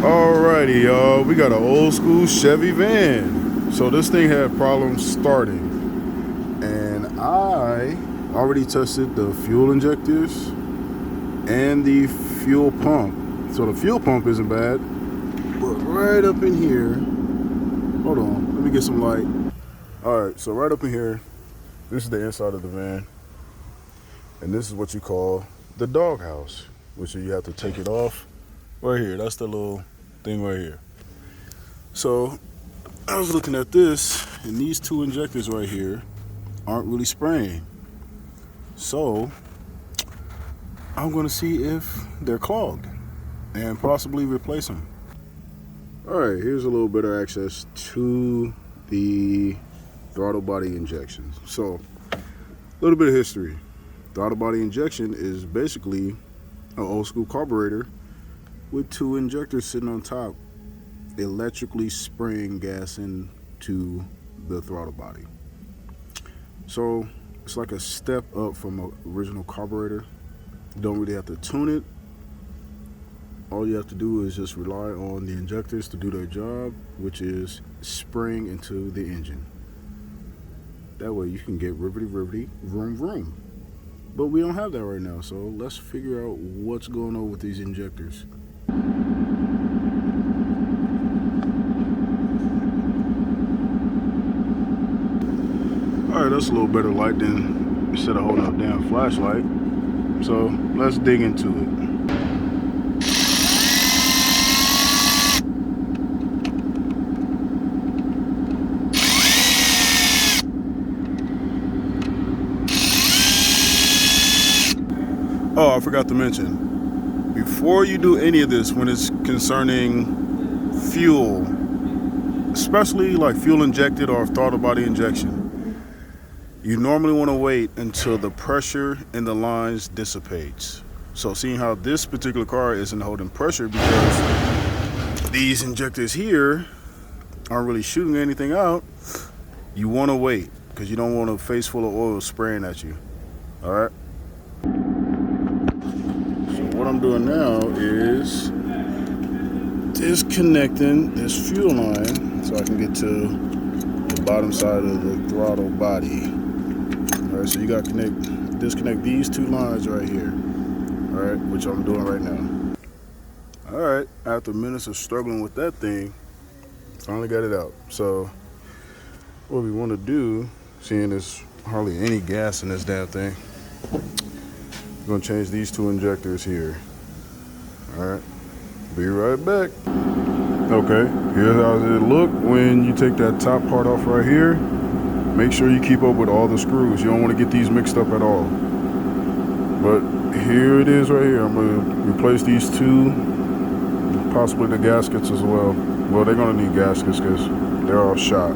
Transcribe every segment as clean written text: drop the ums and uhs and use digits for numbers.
Alrighty, y'all. We got an old school Chevy van. So this thing had problems starting. And I already tested the fuel injectors and the fuel pump. So the fuel pump isn't bad. But right up in here, hold on, let me get some light. Alright, so right up in here, this is the inside of the van. And this is what you call the doghouse, which you have to take it off. Right here, that's the little thing right here. So I was looking at this, and these two injectors right here aren't really spraying. So I'm gonna see if they're clogged and possibly replace them. All right, here's a little bit of access to the throttle body injection. So a little bit of history. Throttle body injection is basically an old school carburetor with two injectors sitting on top, electrically spraying gas into the throttle body. So it's like a step up from an original carburetor. You don't really have to tune it. All you have to do is just rely on the injectors to do their job, which is spraying into the engine. That way you can get ribbity, vroom, vroom. But we don't have that right now, so let's figure out what's going on with these injectors. All right, that's a little better light than instead of holding a damn flashlight. So let's dig into it. Oh, I forgot to mention, before you do any of this when it's concerning fuel, especially like fuel injected or throttle body injection, you normally want to wait until the pressure in the lines dissipates. So seeing how this particular car isn't holding pressure because these injectors here aren't really shooting anything out, you want to wait because you don't want a face full of oil spraying at you. All right. What I'm doing now is disconnecting this fuel line so I can get to the bottom side of the throttle body. All right, so you got to disconnect these two lines right here. All right, which I'm doing right now. All right, after minutes of struggling with that thing, finally got it out. So what we want to do, seeing there's hardly any gas in this damn thing, we're gonna change these two injectors here. All right, be right back. Okay, here's how it look when you take that top part off right here. Make sure you keep up with all the screws. You don't want to get these mixed up at all. But here it is right here. I'm gonna replace these two, possibly the gaskets as well. Well, they're gonna need gaskets because they're all shot.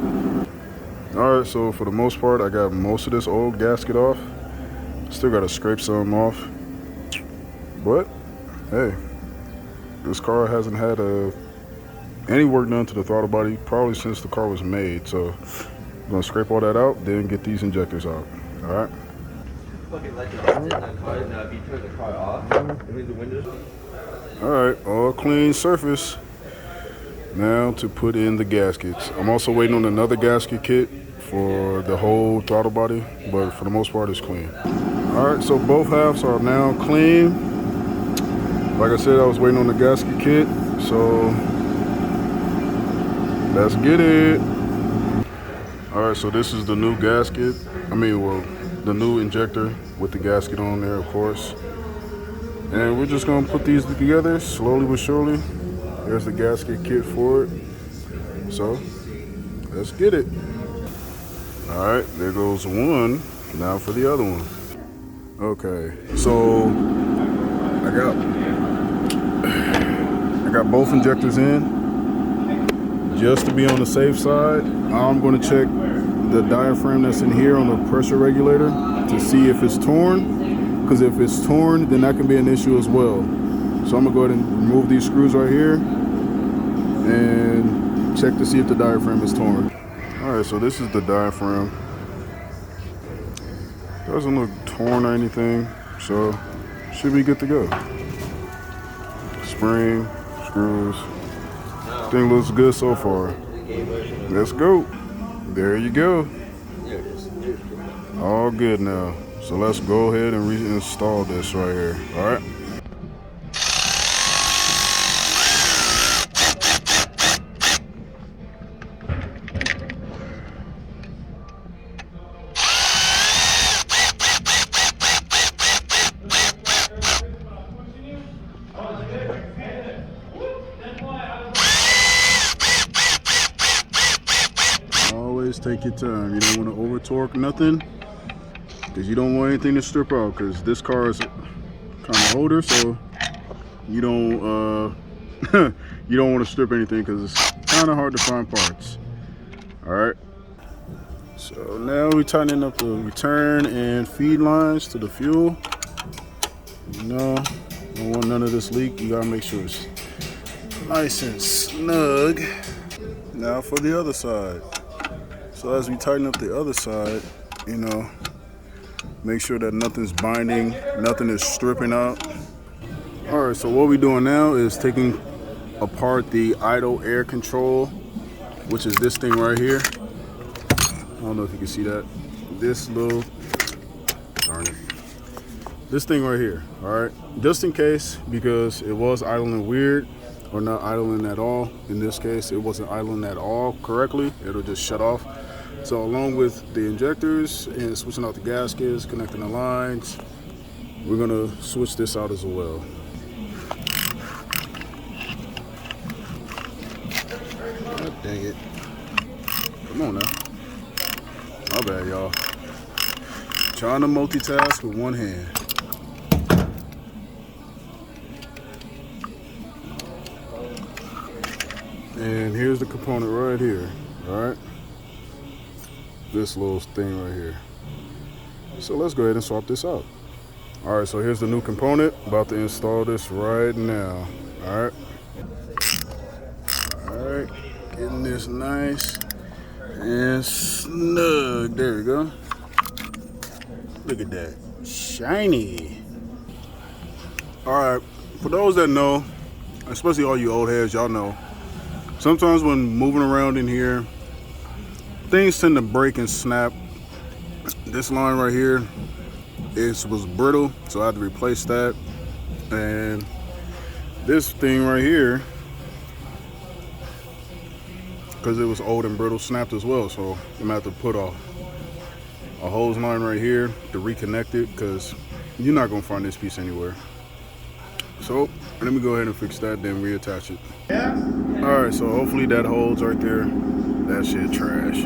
All right, so for the most part, I got most of this old gasket off. Still gotta scrape some off, but hey, this car hasn't had any work done to the throttle body probably since the car was made. So I'm gonna scrape all that out, then get these injectors out. All right. All right, all clean surface. Now to put in the gaskets. I'm also waiting on another gasket kit for the whole throttle body, but for the most part, it's clean. All right, so both halves are now clean. Like I said, I was waiting on the gasket kit, so let's get it. All right, so this is the new gasket. The new injector with the gasket on there, of course. And we're just gonna put these together slowly but surely. There's the gasket kit for it. So let's get it. All right, there goes one. Now for the other one. Okay, so I got both injectors in. Just to be on the safe side, I'm going to check the diaphragm that's in here on the pressure regulator to see if it's torn. Because if it's torn, then that can be an issue as well. So I'm going to go ahead and remove these screws right here and check to see if the diaphragm is torn. All right, so this is the diaphragm. Doesn't look torn or anything, so should be good to go. Spring, screws, Thing looks good so far. Let's go. There you go. All good now. So let's go ahead and reinstall this right here. All right. Always take your time. You don't want to over torque nothing, because you don't want anything to strip out, because this car is kind of older, so you don't you don't want to strip anything, because it's kind of hard to find parts. All right, so now we're tightening up the return and feed lines to the fuel. No, don't want none of this leak. You gotta make sure it's nice and snug. Now for the other side. So as we tighten up the other side, you know, make sure that nothing's binding, nothing is stripping out. All right, so what we're doing now is taking apart the idle air control, which is this thing right here. I don't know if you can see that. This little, darn it. This thing right here, all right? Just in case, because it was idling weird or not idling at all. In this case, it wasn't idling at all correctly. It'll just shut off. So along with the injectors and switching out the gaskets, connecting the lines, we're gonna switch this out as well. God dang it. Come on now. My bad, y'all. Trying to multitask with one hand. And here's the component right here, all right? This little thing right here. So let's go ahead and swap this out. All right, so here's the new component. About to install this right now, all right? All right, getting this nice and snug. There we go. Look at that, shiny. All right, for those that know, especially all you old heads, y'all know, sometimes when moving around in here, things tend to break and snap. This line right here was brittle, so I had to replace that. And this thing right here, because it was old and brittle, snapped as well. So I'm gonna have to put a hose line right here to reconnect it, because you're not gonna find this piece anywhere. So let me go ahead and fix that, then reattach it. All right, so hopefully that holds right there. That shit trash.